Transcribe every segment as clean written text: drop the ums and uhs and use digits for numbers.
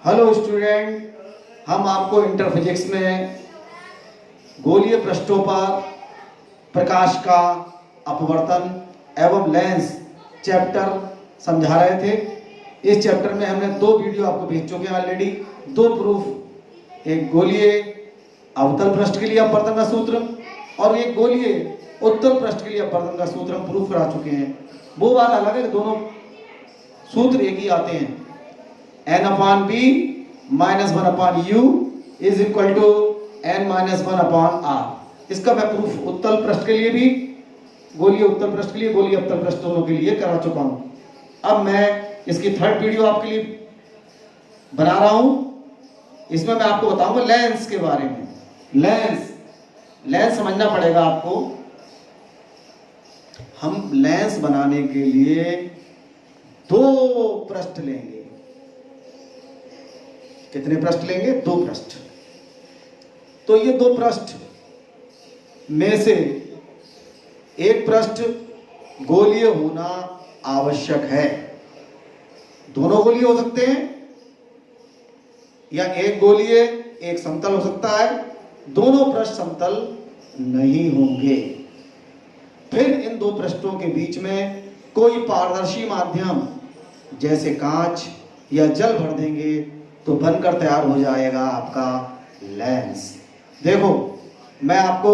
Hello student, हम आपको inter physics में गोलीय पृष्ठों पर प्रकाश का अपवर्तन एवं लेंस चैप्टर समझा रहे थे। इस चैप्टर में हमने 2 वीडियो आपको भेज चुके हैं ऑलरेडी, 2 प्रूफ, एक गोलीय अवतल पृष्ठ के लिए अपवर्तन का सूत्र और एक गोलीय उत्तल पृष्ठ के लिए अपवर्तन का सूत्र हम प्रूफ करा चुके हैं। वो बात अलग है, दोनों सूत्र एक ही आते हैं। n/p -1/u is equal to n -1/r। इसका मैं प्रूफ उत्तल पृष्ठ के लिए भी, गोलीय उत्तल पृष्ठ के लिए, गोलीय अवतल पृष्ठ दोनों के लिए करा चुका हूं। अब मैं इसकी 3rd वीडियो आपके लिए बना रहा हूं। इसमें मैं आपको बताऊंगा लेंस के बारे में। लेंस समझना पड़ेगा आपको। हम लेंस बनाने के लिए 2 पृष्ठ लेंगे। कितने पृष्ठ लेंगे? 2 पृष्ठ। तो ये 2 पृष्ठ में से एक पृष्ठ गोलीय होना आवश्यक है। दोनों गोलीय हो सकते हैं या एक गोलीय एक समतल हो सकता है। दोनों पृष्ठ समतल नहीं होंगे। फिर इन 2 पृष्ठों के बीच में कोई पारदर्शी माध्यम जैसे कांच या जल भर देंगे तो बनकर तैयार हो जाएगा आपका लेंस। देखो, मैं आपको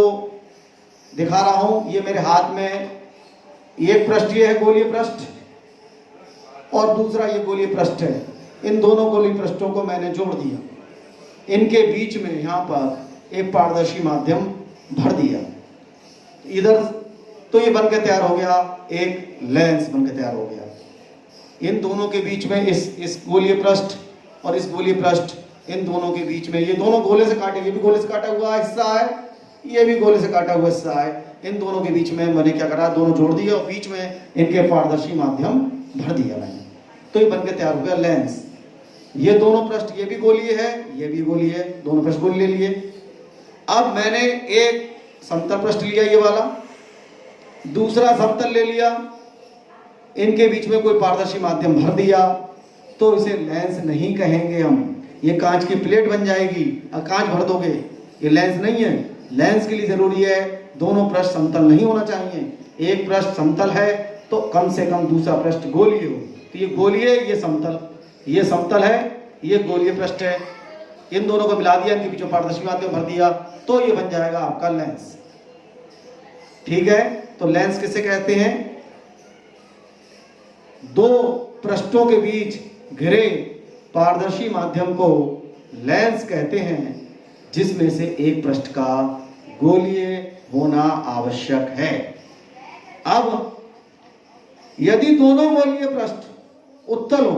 दिखा रहा हूं, ये मेरे हाथ में एक पृष्ठ ये है गोलीय पृष्ठ और दूसरा ये गोलीय पृष्ठ है। इन दोनों गोलीय पृष्ठों को मैंने जोड़ दिया। इनके बीच में यहां पर एक पारदर्शी माध्यम भर दिया इधर, तो ये बनकर तैयार हो गया, एक लेंस बनकर तैयार हो गया। इन दोनों के बीच में इस गोलीय पृष्ठ और इस गोलीय पृष्ठ, इन दोनों के बीच में, ये दोनों गोले से काटे, ये भी गोले से काटा हुआ हिस्सा है, ये भी गोले से काटा हुआ हिस्सा है। इन दोनों के बीच में मैंने क्या करा, दोनों जोड़ दिए और बीच में इनके पारदर्शी माध्यम भर दिया मैंने, तो ये बनकर तैयार हो गया लेंस। ये दोनों पृष्ठ, ये भी गोलीय है, ये भी गोलीय है, दोनों पृष्ठ गोलीय ले लिए। अब मैंने एक समतल पृष्ठ लिया ये वाला, दूसरा समतल ले लिया, इनके बीच में कोई पारदर्शी माध्यम भर दिया, तो इसे लेंस नहीं कहेंगे हम। ये कांच की प्लेट बन जाएगी और कांच भर दोगे, ये लेंस नहीं है। लेंस के लिए जरूरी है दोनों पृष्ठ समतल नहीं होना चाहिए। एक पृष्ठ समतल है तो कम से कम दूसरा पृष्ठ गोलीय हो। तो ये गोलीय, ये समतल है, ये गोलीय पृष्ठ है। इन दोनों को मिला दिया, इनके बीच में पारदर्शी माध्यम भर दिया, तो ये बन जाएगा आपका लेंस। ठीक है, तो लेंस किसे कहते हैं? 2 पृष्ठों के बीच घिरे पारदर्शी माध्यम को लेंस कहते हैं, जिसमें से एक पृष्ठ का गोलीय होना आवश्यक है। अब यदि दोनों गोलीय पृष्ठ उत्तल हो,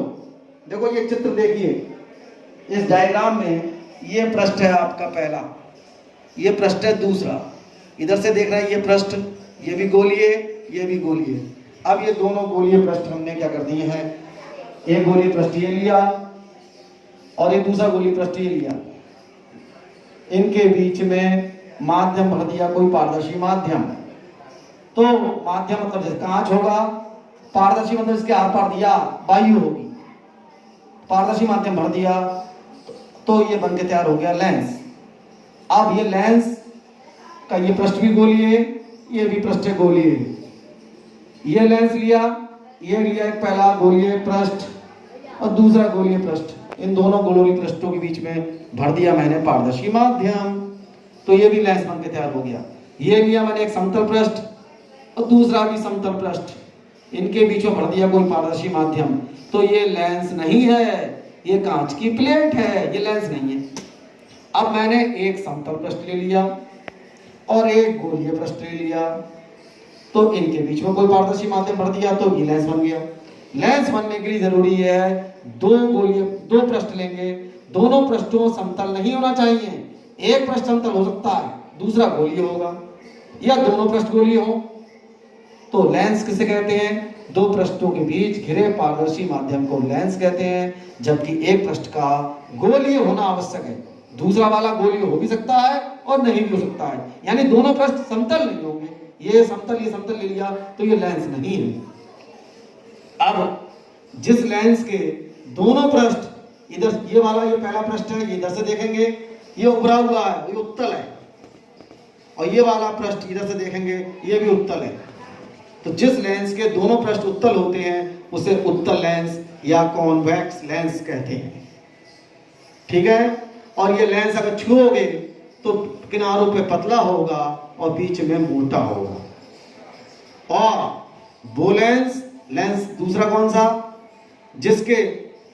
देखो ये चित्र देखिए, इस डायग्राम में ये पृष्ठ है आपका पहला, ये पृष्ठ है दूसरा, इधर से देख रहे हैं ये पृष्ठ, ये भी गोलीय, ये भी गोलीय। अब ये दोनों गोलीय पृष्ठ हमने क्या कर दिए हैं, एक गोलीय पृष्ठ ये लिया और एक दूसरा गोलीय पृष्ठ ये लिया, इनके बीच में माध्यम भर दिया, कोई पारदर्शी माध्यम। तो माध्यम मतलब जैसे कांच होगा, पारदर्शी मतलब इसके आर पार दिया, वायु होगी, पारदर्शी माध्यम भर दिया, तो ये बनके तैयार हो गया लेंस। अब ये लेंस का ये पृष्ठ भी गोलीय है, ये भी पृष्ठ गोलीय है। ये लेंस लिया, ये लिया एक पहला गोलीय पृष्ठ और दूसरा गोलीय पृष्ठ, इन दोनों गोलीय पृष्ठों के बीच में भर दिया मैंने पारदर्शी माध्यम, तो ये भी लेंस बनके तैयार हो गया। ये लिया मैंने एक समतल पृष्ठ और दूसरा भी समतल पृष्ठ, इनके बीच में भर दिया कोई पारदर्शी माध्यम, तो ये लेंस नहीं है, ये कांच की प्लेट है, ये लेंस नहीं है। अब मैंने एक समतल पृष्ठ ले लिया और एक गोलीय पृष्ठ ले लिया, तो इनके बीच में कोई पारदर्शी माध्यम भर दिया, तो ये लेंस बन गया। लेंस बनने के लिए जरूरी है 2 पृष्ठ लेंगे, दोनों पृष्ठों समतल नहीं होना चाहिए। एक पृष्ठ समतल हो सकता है, दूसरा गोलीय होगा, या दोनों पृष्ठ गोलीय हो, तो लेंस किसे कहते हैं? 2 पृष्ठों के बीच घिरे पारदर्शी माध्यम को लेंस कहते हैं, जबकि एक पृष्ठ का गोलीय होना आवश्यक है। दूसरा वाला गोलीय हो भी सकता है और नहीं भी हो सकता है, यानी दोनों पृष्ठ समतल नहीं होंगे। ये समतल ले लिया तो ये लेंस नहीं है। अब जिस लेंस के दोनों पृष्ठ इधर ये वाला, ये पहला पृष्ठ है, ये इधर से देखेंगे ये उभरा हुआ है, ये उत्तल है, और ये वाला पृष्ठ इधर से देखेंगे ये भी उत्तल है। तो जिस लेंस के दोनों पृष्ठ उत्तल होते हैं उसे उत्तल लेंस या कॉन्वेक्स लेंस कहते हैं, ठीक है। और ये लेंस अगर छुओगे तो किनारों पे पतला होगा और बीच में मोटा होगा। और वो लेंस दूसरा कौन सा, जिसके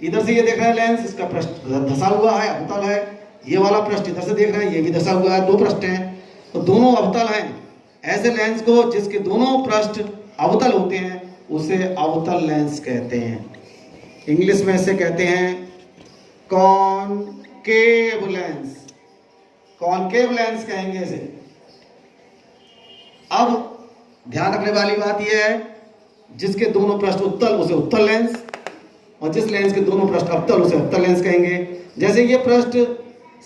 इधर से ये देख रहे हैं लेंस, इसका पृष्ठ धसा हुआ है, अवतल है, ये वाला पृष्ठ इधर से देख रहे हैं, ये भी धसा हुआ है, दो पृष्ठ हैं तो दोनों अवतल हैं। ऐसे लेंस को जिसके दोनों पृष्ठ अवतल होते हैं उसे अवतल लेंस कहते हैं। इंग्लिश में इसे कहते हैं कॉनकेव लेंस, कॉनकेव लेंस कहेंगे इसे। अब ध्यान रखने वाली बात यह है, जिसके दोनों पृष्ठ उत्तल उसे उत्तल लेंस, और जिस लेंस के दोनों पृष्ठ अवतल उसे अवतल लेंस कहेंगे। जैसे ये पृष्ठ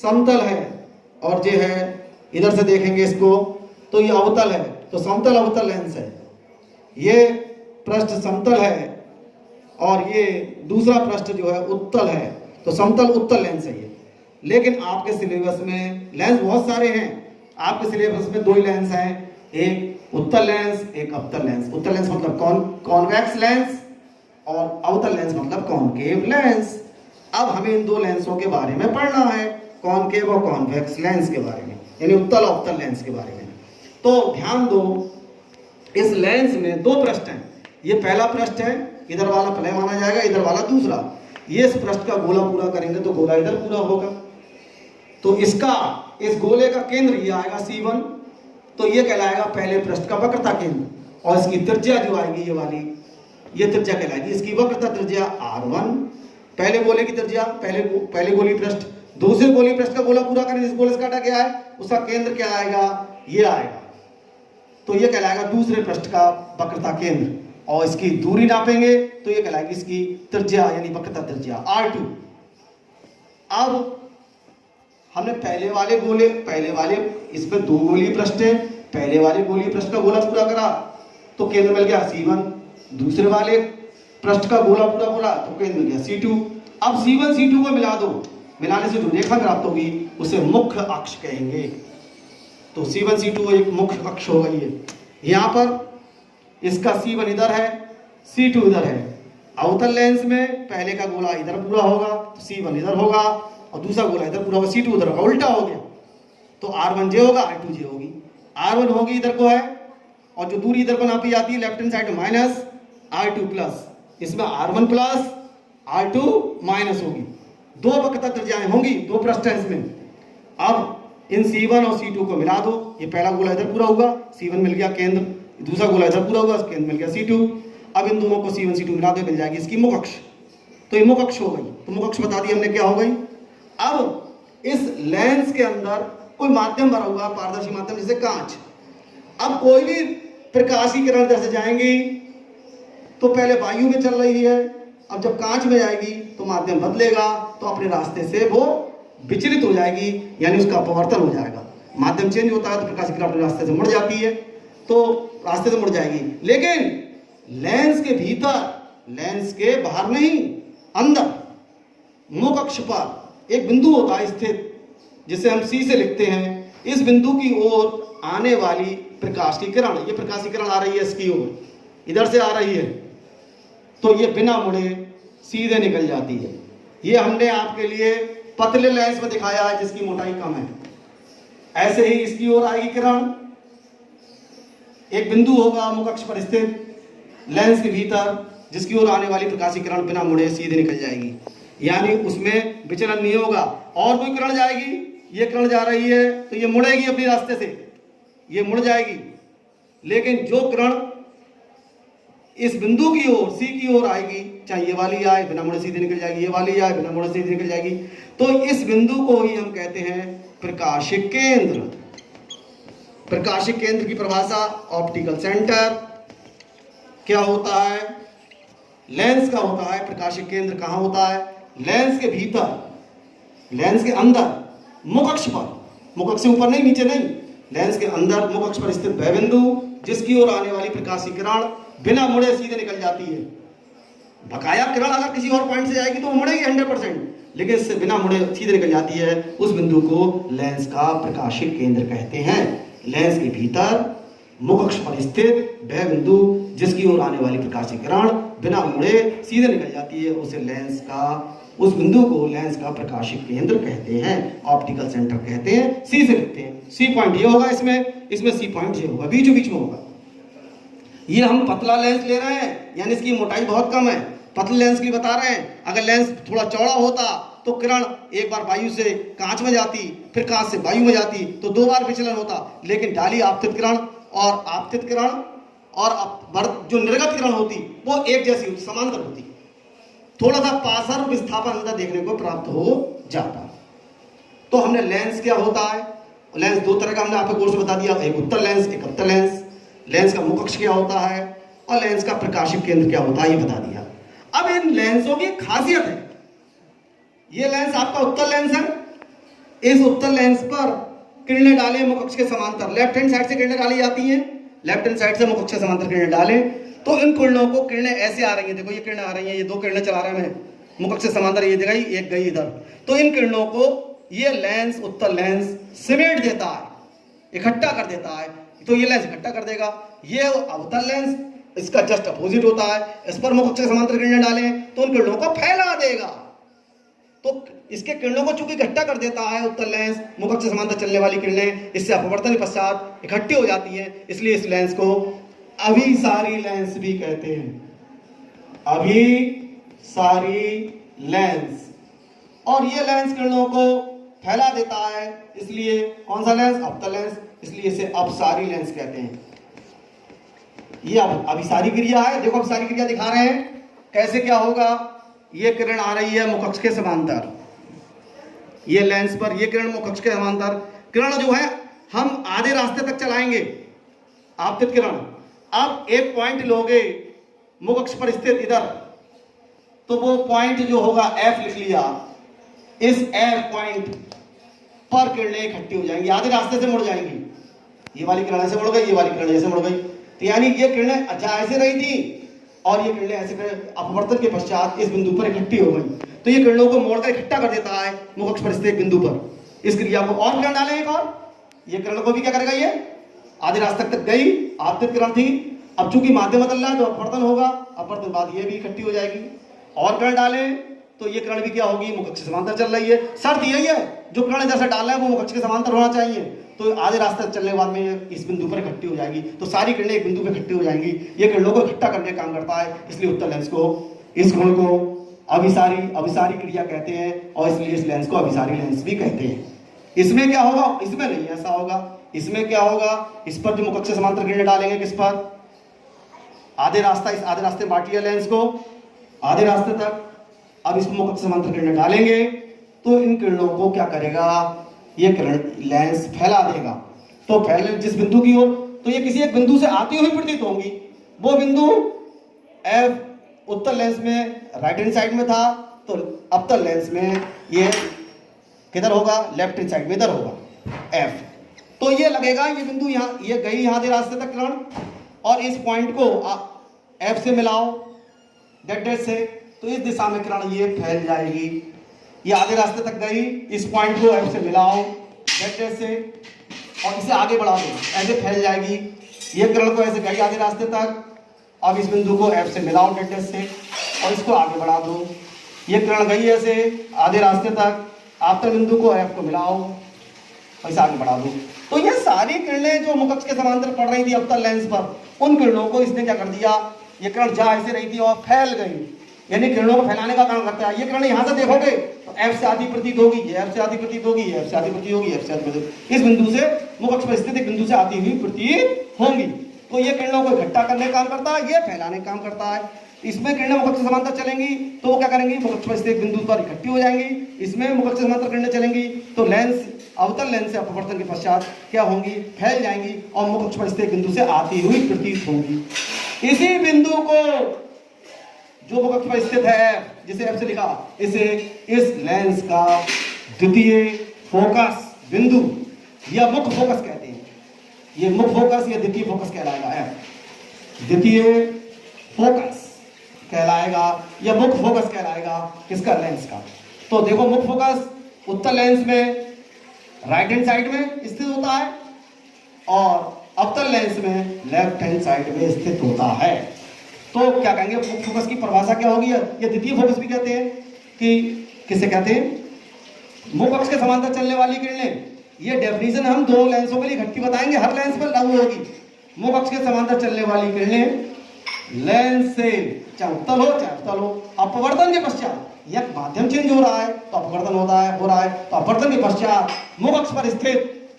समतल है और ये है, इधर से देखेंगे इसको तो ये अवतल है, तो समतल अवतल लेंस है। ये पृष्ठ समतल है और ये दूसरा पृष्ठ जो है उत्तल है, तो समतल उत्तल लेंस है ये। लेकिन आपके सिलेबस में लेंस बहुत सारे हैं, आपके सिलेबस में दो ही लेंस हैं, एक उत्तल लेंस, एक अवतल लेंस। उत्तल लेंस मतलब कॉन्वेक्स लेंस और अवतल लेंस मतलब कॉनकेव लेंस। अब हमें इन दो लेंसों के बारे में पढ़ना है, कॉनकेव और कॉन्वेक्स लेंस के बारे में, यानी उत्तल और अवतल लेंस के बारे में। तो ध्यान दो, इस लेंस में दो पृष्ठ हैं, ये पहला पृष्ठ है, इधर वाला पहले माना जाएगा, इधर वाला दूसरा। ये इस पृष्ठ का गोला पूरा करेंगे तो गोला इधर पूरा होगा, तो इसका इस गोले का केंद्र ये आएगा C1, तो ये कहलाएगा पहले पृष्ठ का वक्रता केंद्र, और इसकी त्रिज्या जो आएगी ये वाली, ये त्रिज्या कहलाएगी इसकी वक्रता त्रिज्या R1। पहले गोले की त्रिज्या, पहले गोली पृष्ठ, दूसरे गोली पृष्ठ का गोला पूरा करेंगे, इस गोले से काटा गया है, उसका केंद्र क्या आएगा, ये आएगा, तो ये कहलाएगा दूसरे पृष्ठ का वक्रता केंद्र। और इसकी दूरी नापेंगे तो ये कहलाएगी इसकी त्रिज्या यानी वक्रता त्रिज्या R2। अब हमने पहले वाले इसमें दो गोलीय पृष्ठ है, पहले वाले गोलीय पृष्ठ का गोला पूरा करा तो केंद्र मिल गया C1, दूसरे वाले पृष्ठ का गोला पूरा बोला तो केंद्र मिल गया C2। अब C1 C2 को मिला दो, मिलाने से जो रेखा प्राप्त होगी उसे मुख्य अक्ष कहेंगे। तो C1 C2 एक मुख्य अक्ष हो गई है। यहाँ पर इसका C1 इधर है, C2 इधर है। अवतल लेंस में पहले का गोला इधर पूरा होगा तो C1 इधर होगा, और दूसरा गोला इधर पूरा होगा, C2 उधर होगा, उल्टा हो गया तो R1 जे होगा, R2 जे होगी। R1 होगी इधर को है, और जो दूरी इधर को नापी जाती है left hand side minus R2 plus, इसमें R1 प्लस R2 माइनस होगी। दो वक्रता त्रिज्याएं होंगी, दो पृष्ठ हैं इसमें। अब इन C1 और C2 को मिला दो, ये पहला गोला इधर पूरा होगा, C1 मिल गया केंद्र, दूसरा गोला इधर पूरा होगा, केंद्र मिल गया C2। अब इन दोनों को C1 C2 मिला दो, मिल जाएगी इसकी मुख अक्ष, तो ये मुख अक्ष हो गई। तो मुख अक्ष बता दी हमने क्या हो गई। अब इस लेंस के अंदर कोई माध्यम भरा हुआ, पारदर्शी माध्यम जैसे कांच। अब कोई भी प्रकाश की किरण इधर से जाएंगी तो पहले वायु में चल रही है, अब जब कांच में जाएगी तो माध्यम बदलेगा, तो अपने रास्ते से वो विचलित हो जाएगी, यानी उसका अपवर्तन हो जाएगा। माध्यम चेंज होता है तो प्रकाश की किरण अपने रास्ते से मुड़ जाती है, तो रास्ते से मुड़ जाएगी। लेकिन लेंस के भीतर, लेंस के बाहर नहीं, अंदर मुख अक्ष पर एक बिंदु होता है स्थित, जिसे हम C से लिखते हैं। इस बिंदु की ओर आने वाली प्रकाश की किरण, ये प्रकाश की किरण आ रही है इसकी ओर, इधर से आ रही है, तो ये बिना मुड़े सीधे निकल जाती है। ये हमने आपके लिए पतले लेंस में दिखाया है जिसकी मोटाई कम है। ऐसे ही इसकी ओर आएगी किरण, एक बिंदु होगा मुख अक्ष पर स्थित लेंस के भीतर, जिसकी ओर आने वाली प्रकाश की किरण बिना मुड़े सीधे निकल जाएगी, यानी उसमें विचलन नहीं होगा। और कोई किरण जाएगी, ये किरण जा रही है तो ये मुड़ेगी अपने रास्ते से, ये मुड़ जाएगी। लेकिन जो किरण इस बिंदु की ओर C की ओर आएगी, चाहे ये वाली आए बिना मुड़े सीधे निकल जाएगी, ये वाली आए बिना मुड़े सीधे निकल जाएगी, तो इस बिंदु को ही हम कहते हैं प्रकाशिक केंद्र। प्रकाशिक केंद्र की परिभाषा ऑप्टिकल सेंटर। क्या होता है, लेंस का होता है। प्रकाशिक केंद्र कहाँ होता है, लेंस के भीतर, लेंस के अंदर मुख अक्ष पर, मुख अक्ष से ऊपर नहीं, नीचे नहीं, लेंस के अंदर मुख अक्ष पर स्थित वह बिंदु जिसकी ओर आने वाली प्रकाश की किरण बिना मुड़े सीधे निकल जाती है, बकाया किरण अगर किसी और पॉइंट से जाएगी तो वो मुड़ेगी 100%, लेकिन इससे बिना मुड़े सीधे निकल जाती है। उस बिंदु को लेंस का प्रकाशिक केंद्र कहते हैं। लेंस के भीतर मुख अक्ष पर स्थित वह बिंदु जिसकी ओर आने वाली प्रकाशिक किरण बिना मुड़े सीधे निकल जाती है, उसे लेंस का, उस बिंदु को लेंस का प्रकाशिक केंद्र कहते हैं, ऑप्टिकल सेंटर कहते हैं। सी से लिखते हैं। सी पॉइंट ये होगा, इसमें सी पॉइंट ये होगा, बीचों बीच में होगा। ये हम पतला लेंस ले रहे हैं, यानी इसकी मोटाई बहुत कम है, पतले लेंस के लिए बता रहे हैं। अगर लेंस थोड़ा चौड़ा होता तो किरण एक बार वायु से कांच में जाती, फिर कांच से वायु में जाती, तो 2 बार विचलन होता। लेकिन डाली आपतित किरण और जो निर्गत किरण होती वो एक जैसी होती, समांतर होती, थोड़ा सा पार्श्व विस्थापन अंदर देखने को प्राप्त हो जाता। तो हमने लेंस क्या होता है, लेंस 2 तरह का हमने आपको कोर्स बता दिया, एक उत्तल लेंस, एक अवतल लेंस। लेंस का मुख अक्ष क्या होता है और लेंस का प्रकाशिक केंद्र क्या होता है ये बता दिया। अब इन लेंसों की खासियत है, ये लेंस आपका उत्तल लेंस है, इस उत्तल लेंस पर किरणें डालें मुख अक्ष के समांतर, लेफ्ट हैंड साइड से किरणें डाली जाती हैं, लेफ्ट हैंड साइड से मुख अक्ष के समांतर किरणें डालें तो इन किरणों को, किरणें ऐसे आ रही हैं, देखो ये किरणें आ रही हैं, ये 2 किरणें चला रहे हैं मुख अक्ष से समांतर, ये गई एक गई इधर, तो इन किरणों को ये लेंस, उत्तल लेंस सिमेट देता है, इकट्ठा कर देता है। तो ये लेंस इकट्ठा कर देगा। ये अवतल लेंस इसका जस्ट अपोजिट होता है, इस पर मुख अक्ष के समांतर किरणें डालें तो उन किरणों को फैला देगा। तो इसके किरणों को चूंकि इकट्ठा कर देता है उत्तल लेंस, मुख अक्ष से समांतर चलने वाली किरणें इससे अपवर्तन के पश्चात इकट्ठी हो जाती हैं, इसलिए इस लेंस को अभिसारी लेंस भी कहते हैं, अभिसारी लेंस। और ये लेंस किरणों को फैला देता है, इसलिए कौन सा लेंस, अवतल लेंस, इसलिए इसे अपसारी लेंस कहते हैं। ये अभिसारी क्रिया है, देखो अभिसारी क्रिया दिखा रहे हैं कैसे क्या होगा। ये किरण आ रही है मुख अक्ष के समांतर, ये लेंस पर ये किरण मुख अक्ष के समांतर, किरण जो है हम आधे रास्ते तक चलाएंगे आपतित किरण। अब एक पॉइंट लोगे मुख अक्ष पर स्थित इधर, तो वो पॉइंट जो होगा F लिख लिया, इस F पॉइंट पर किरणें इकट्ठी हो जाएंगी, आधे रास्ते से मुड़ जाएंगी, ये वाली किरण ऐसे मुड़ गई, ये वाली किरण ऐसे मुड़ गई, तो यानी ये किरणें ऐसे रही थी और ये किरणें ऐसे अपवर्तन के पश्चात इस बिंदु पर इकट्ठी हो गई, तो ये किरणों को मोड़कर इकट्ठा कर देता है मुख अक्ष पर स्थित बिंदु पर। इस क्रिया को और किरण डालें एक और, ये किरण को भी क्या करेगा, ये आधे रास्ते तक गई, आपतित किरण थी, अब चूंकि माध्यम बदल रहा है तो अपवर्तन होगा, अपवर्तन बाद ये भी इकट्ठी हो जाएगी। और किरण डालें तो ये किरण भी क्या होगी, मुख अक्ष के समांतर चल रही है। शर्त यही है जो किरण जैसा डाल रहा है वो मुख अक्ष के समांतर होना चाहिए, तो आधे रास्ते चलने के बाद में इस बिंदु पर इकट्ठी हो जाएगी, तो सारी किरणें एक बिंदु पर इकट्ठी हो जाएंगी। ये किरणों को इकट्ठा करने का काम करता है, इसलिए उत्तल लेंस को, इस गुण को अभिसारी क्रिया कहते हैं और इसलिए इस लेंस को अभिसारी लेंस भी कहते हैं। इसमें क्या होगा, इसमें नहीं ऐसा होगा, इसमें क्या होगा, इस पर जो मुख अक्ष से समांतर किरणें डालेंगे, किस पर, आधे रास्ता, इस आधे रास्ते बांट लिया लेंस को आधे रास्ते तक, अब इस मुख अक्ष से समांतर किरणें डालेंगे तो इन किरणों को क्या करेगा, ये किरण लेंस फैला देगा। तो फैले जिस बिंदु की ओर, तो ये किसी एक बिंदु से आती हुई प्रतीत होंगी, वो बिंदु F उत्तल लेंस में राइट हैंड साइड में था, तो अवतल लेंस में ये किधर होगा, लेफ्ट हैंड साइड में इधर होगा F। तो ये लगेगा, ये बिंदु यहाँ, ये गई यहाँ आधे रास्ते तक किरण, और इस पॉइंट को F से मिलाओ डेट से, तो इस दिशा में किरण ये फैल जाएगी, ये आधे रास्ते तक गई, इस पॉइंट को F से मिलाओ डेट से और इसे आगे बढ़ा दो, ऐसे फैल जाएगी। ये किरण को ऐसे गई आधे रास्ते तक, अब इस बिंदु को F से मिलाओ डेट से और इसको आगे बढ़ा दो, ये किरण गई ऐसे आधे रास्ते तक, आपतन बिंदु को F को मिलाओ और इसे आगे बढ़ा दो। तो ये सारी किरणें जो मुख अक्ष के समांतर पड़ रही थी अवतल लेंस पर, उन किरणों को इसने क्या कर दिया, ये किरण जा ऐसे रही थी और फैल गई, यानी किरणों को फैलाने का काम करता है। ये किरण यहाँ से देखोगे तो F से आधी प्रतीत होगी, ये F से आधी प्रतीत होगी, ये F से आधी प्रतीत होगी, F से आधी प्रतीत, इस बिंदु से मुख अक्ष पर स्थित एक बिंदु से आती हुई प्रतीत होंगी। तो ये किरणों को इकट्ठा करने का काम करता है, ये फैलाने का काम करता है। इसमें किरणें मुख अक्ष से समांतर चलेंगी तो वो क्या करेंगी, मुख अक्ष पर स्थित बिंदु पर इकट्ठी हो जाएंगी। इसमें मुख अक्ष से समांतर किरणें चलेंगी तो लेंस, अवतल लेंस से अपवर्तन के पश्चात क्या होंगी, फैल जाएंगी और मुख अक्ष पर स्थित बिंदु से आती हुई प्रतीत होंगी। इसी बिंदु को जो मुख अक्ष पर स्थित है, जिसे F से लिखा, इसे इस लेंस का द्वितीय फोकस बिंदु या मुख्य फोकस कहते हैं। ये मुख्य फोकस या द्वितीय फोकस कहलाएगा F, द्वितीय फोकस कहलाएगा या मुख्य फोकस कहलाएगा किसका, लेंस का। तो देखो मुख्य फोकस उत्तल लेंस में राइट हैंड साइड में स्थित होता है और अवतल लेंस में लेफ्ट हैंड साइड में स्थित होता है। तो क्या कहेंगे, मुख्य फोकस की परिभाषा क्या होगी, या द्वितीय फोकस भी कहते हैं कि किसे कहते हैं, मुख्य अक्ष के समांतर चलने वाली किरणें। ये डेफिनेशन हम दोनों लेंसों के लिए इकट्ठी बताएंगे, हर लेंस पर लागू होगी। मुख्य अक्ष के समांतर चलने वाली किरणें लेंस से चाहे उत्तल हो चाहे अवतल हो, अपवर्तन के पश्चात यह माध्यम चेंज हो रहा है तो अपवर्तन हो रहा है तो अपवर्तन के पश्चात मुख्य अक्ष पर स्थित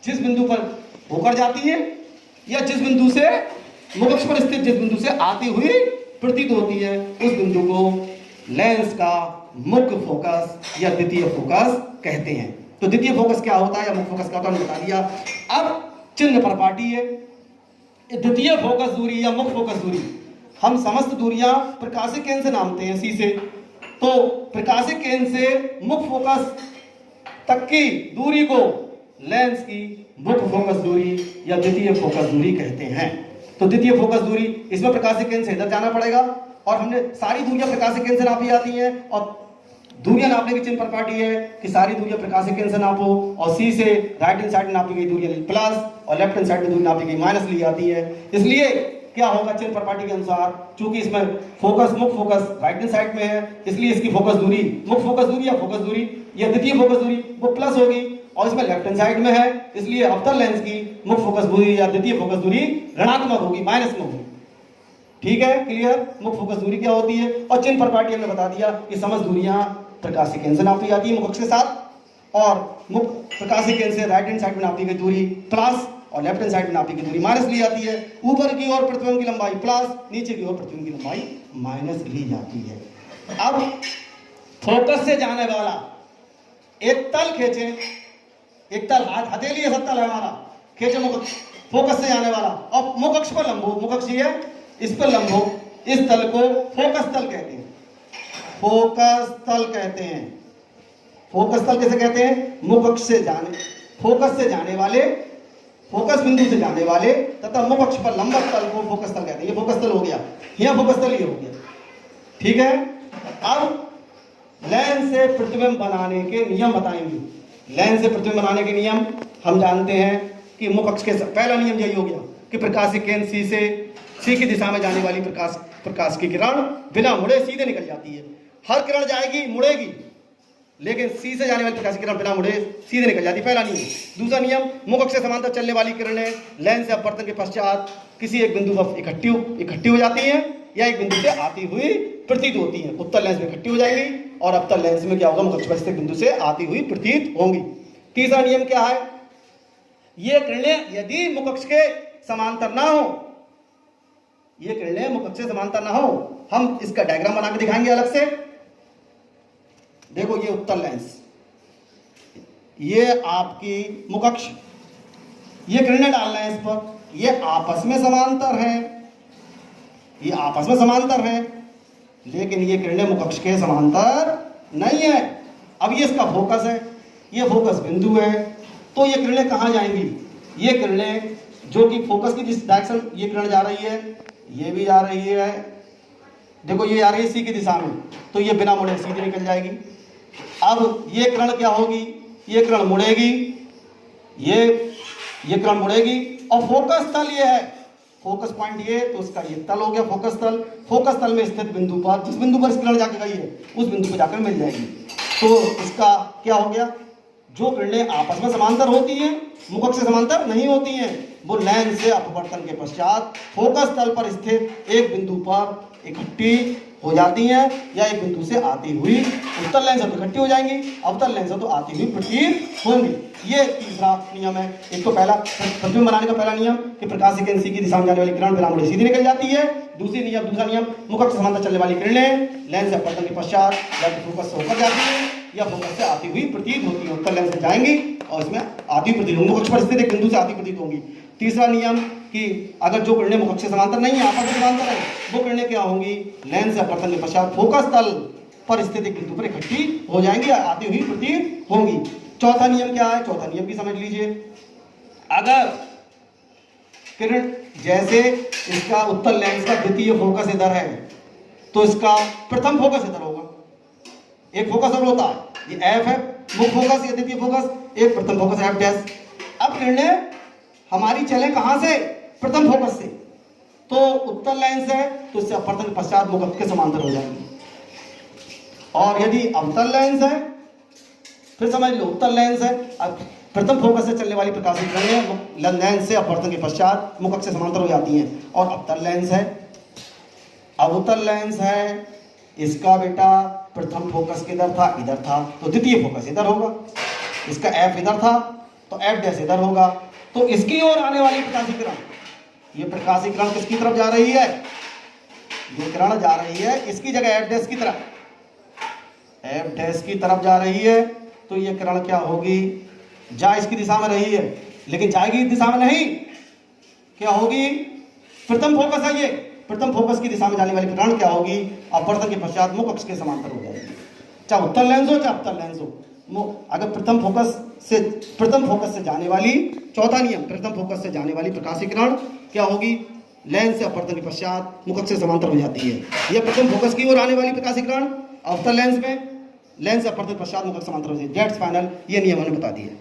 जिस बिंदु पर होकर जाती है या जिस बिंदु से मुख्य अक्ष पर स्थित जिस बिंदु से आती हुई प्रतीत होती है, उस बिंदु को लेंस का मुख्य फोकस या द्वितीय फोकस कहते हैं। तो द्वितीय फोकस क्या होता है या मुख्य फोकस क्या होता है हमने बता दिया। अब चिन्ह पर पाटी है, द्वितीय फोकस दूरी या मुख्य फोकस दूरी, हम समस्त दूरियां प्रकाशिक केंद्र से नापते हैं, सी से। तो प्रकाशिक केंद्र से मुख्य फोकस तक की दूरी को लेंस की मुख्य फोकस दूरी या द्वितीय फोकस दूरी कहते हैं। तो द्वितीय फोकस दूरी, इसमें प्रकाशिक केंद्र से इधर जाना पड़ेगा और हमने सारी दूरियां प्रकाशिक केंद्र से नापी जाती हैं और दूरियां नापने की चिन्ह पर पाटी है कि सारी दूरियां प्रकाशिक केंद्र से नापो और सी से राइट हैंड साइड में नापी गई दूरी प्लस और लेफ्ट हैंड साइड में दूरी नापी गई माइनस ली जाती है। इसलिए क्या होगा, चिन्ह पर पाटी के अनुसार, चूंकि इसमें फोकस मुख्य फोकस राइट हैंड साइड में है, इसलिए इसकी फोकस दूरी मुख्य फोकस दूरी या फोकस दूरी या द्वितीय फोकस दूरी वो प्लस होगी और इसमें लेफ्ट हैंड साइड में है, इसलिए अवतल लेंस की मुख्य फोकस दूरी या द्वितीय फोकस दूरी ऋणात्मक होगी, माइनस में होगी। ठीक है, क्लियर। मुख्य फोकस दूरी क्या होती है और चिन्ह पर पाटी हमने बता दिया कि समस्त दूरियां प्रकाशिक केंद्र से नापी जाती है मुख्य अक्ष के साथ और मुख्य प्रकाशिक केंद्र से राइट हैंड साइड में नापी गई दूरी प्लस और लेफ्ट हैंड साइड में नापी गई दूरी माइनस ली जाती है। ऊपर की ओर प्रतिबिंब की लंबाई प्लस, नीचे की ओर प्रतिबिंब की लंबाई माइनस ली जाती है। अब फोकस से जाने वाला एक तल खींचे, एक तल हथेली ऐसा तल है हमारा, खींचे मुख्य फोकस से जाने वाला और मुख्य अक्ष पर लंबो, मुख्य अक्ष है इस पर लंबो, इस तल को फोकस तल कहते हैं। फोकस तल कहते हैं। फोकस तल कैसे कहते हैं, मुख्य अक्ष से जाने, फोकस से जाने वाले, फोकस बिंदु से जाने वाले तथा मुख्य अक्ष पर लंबक तल को फोकस तल कहते हैं। ये फोकस तल हो गया, यह फोकस तल ये हो गया। ठीक है, अब लेंस से प्रतिबिंब बनाने के नियम बताएंगे। लेंस से प्रतिबिंब बनाने के नियम हम जानते हैं कि मुख्य अक्ष के पहला नियम यही हो गया कि प्रकाशिक केंद्र सी से सी की दिशा में जाने वाली प्रकाश की किरण बिना मुड़े सीधे निकल जाती है। हर किरण जाएगी मुड़ेगी, लेकिन सी से जाने वाली प्रकाश की किरण बिना मुड़े सीधे निकल जाती है, पहला नियम। दूसरा नियम, मुख्य अक्ष से समांतर चलने वाली किरणें लेंस से अपवर्तन के पश्चात किसी एक बिंदु पर इकट्ठी हो जाती हैं या एक बिंदु से आती हुई प्रतीत होती हैं। उत्तल लेंस में इकट्ठी हो जाएगी और अवतल लेंस में क्या होगा, मुख्य अक्ष पर स्थित बिंदु से आती हुई प्रतीत होंगी। तीसरा नियम क्या है, ये किरणें यदि मुख्य अक्ष के समांतर ना हो, ये किरणें मुख्य अक्ष से समांतर ना हो, हम इसका डायग्राम बना के दिखाएंगे अलग से। देखो ये उत्तल लेंस, ये आपकी मुख्य अक्ष, ये किरणें डालना है इस पर, ये आपस में समांतर हैं, ये आपस में समांतर हैं, लेकिन ये किरणें मुख्य अक्ष के समांतर नहीं है। अब ये इसका फोकस है, ये फोकस बिंदु है, तो ये किरणें कहां जाएंगी, ये किरणें जो कि फोकस की जिस डायरेक्शन ये किरण जा रही है, ये भी जा रही है, देखो ये जा रही है सी की दिशा में, तो ये बिना मुड़े सीधे निकल जाएगी। अब ये किरण क्या होगी, ये किरण मुड़ेगी, ये किरण मुड़ेगी और फोकस तल ये है, फोकस पॉइंट ये, तो उसका ये तल हो गया फोकस तल। फोकस तल में स्थित बिंदु पर, जिस बिंदु पर किरण जाकर गई है उस बिंदु पर जाकर मिल जाएगी। तो इसका क्या हो गया, जो किरणें आपस में समांतर होती हैं, मुख्य अक्ष से समांतर नहीं होती हैं, वो लेंस से अपवर्तन के पश्चात फोकस तल पर स्थित एक बिंदु पर इकट्ठी हो जाती हैं या एक बिंदु से आती हुई, उत्तल लेंस तो इकट्ठी हो जाएंगी, अवतल लेंस तो आती हुई प्रतीत होंगी। ये तीसरा नियम है। एक तो पहला प्रतिबिंब बनाने का पहला नियम कि प्रकाशिक केंद्र सी की दिशा में जाने वाली किरण बिना मुड़े सीधी निकल जाती है। दूसरा नियम, मुख्य अक्ष से समांतर चलने वाली किरणें लेंस से अपवर्तन के पश्चात या तो फोकस से होकर जाती है या फोकस से आती हुई प्रतीत होती है, उत्तल लेंस से जाएंगी और इसमें आती हुई प्रतीत होंगी, मुख्य अक्ष पर स्थित एक बिंदु से आती प्रतीत होंगी। तीसरा नियम कि अगर जो किरणें मुख्य अक्ष से समांतर नहीं है, आपस में समांतर है, वो किरणें क्या होंगी, लेंस से अपवर्तन के पश्चात फोकस तल पर स्थित एक बिंदु पर इकट्ठी हो जाएंगी, आती हुई प्रतीत होंगी। चौथा नियम क्या है, चौथा नियम भी समझ लीजिए। अगर किरण जैसे इसका उत्तल लेंस का द्वितीय फोकस इधर है, तो इसका प्रथम फोकस इधर होगा, एक फोकस और होता है, ये एफ है मुख्य फोकस, ये द्वितीय फोकस, एक प्रथम फोकस एफ डैश। अब किरणें हमारी चले कहां से? प्रथम फोकस से। तो उत्तल लेंस है तो इससे अपवर्तन के पश्चात मुख अक्ष के समांतर हो जाएंगे। और यदि अवतल लेंस है, फिर समझ लो उत्तल लेंस है, अब प्रथम फोकस से चलने वाली प्रकाशित किरणें लेंस से अपवर्तन के पश्चात मुख अक्ष से समांतर हो जाती हैं। और अवतल लेंस है, अवतल लेंस है, इसका बेटा प्रथम फोकस किधर था? इधर था, तो द्वितीय फोकस इधर होगा। इसका एफ इधर था तो एफ डैश इधर होगा। तो इसकी ओर आने वाली प्रकाशित किरण, ये प्रकाशित किरण किसकी तरफ जा रही है? ये किरण जा रही है इसकी जगह एफ डैश की तरफ, एफ डैश की तरफ जा रही है। तो ये किरण क्या होगी? जा इसकी दिशा में रही है लेकिन जाएगी इस दिशा में नहीं, क्या होगी? प्रथम फोकस है ये, प्रथम फोकस की दिशा में जाने वाली किरण क्या होगी? अपवर्तन के पश्चात मुख अक्ष के समांतर हो जाएगी, चाहे उत्तल लेंस हो चाहे अवतल लेंस हो। अगर प्रथम फोकस से जाने वाली, चौथा नियम, प्रथम फोकस से जाने वाली प्रकाशित किरण क्या होगी? लेंस से अपवर्तन के पश्चात मुख अक्ष से समांतर हो जाती है। यह प्रथम फोकस की ओर आने वाली प्रकाशित किरण अवतल लेंस में लेंस से अपवर्तन के पश्चात मुख अक्ष से समांतर हो जाती है। दैट्स फाइनल, ये नियम हमने बता दिए।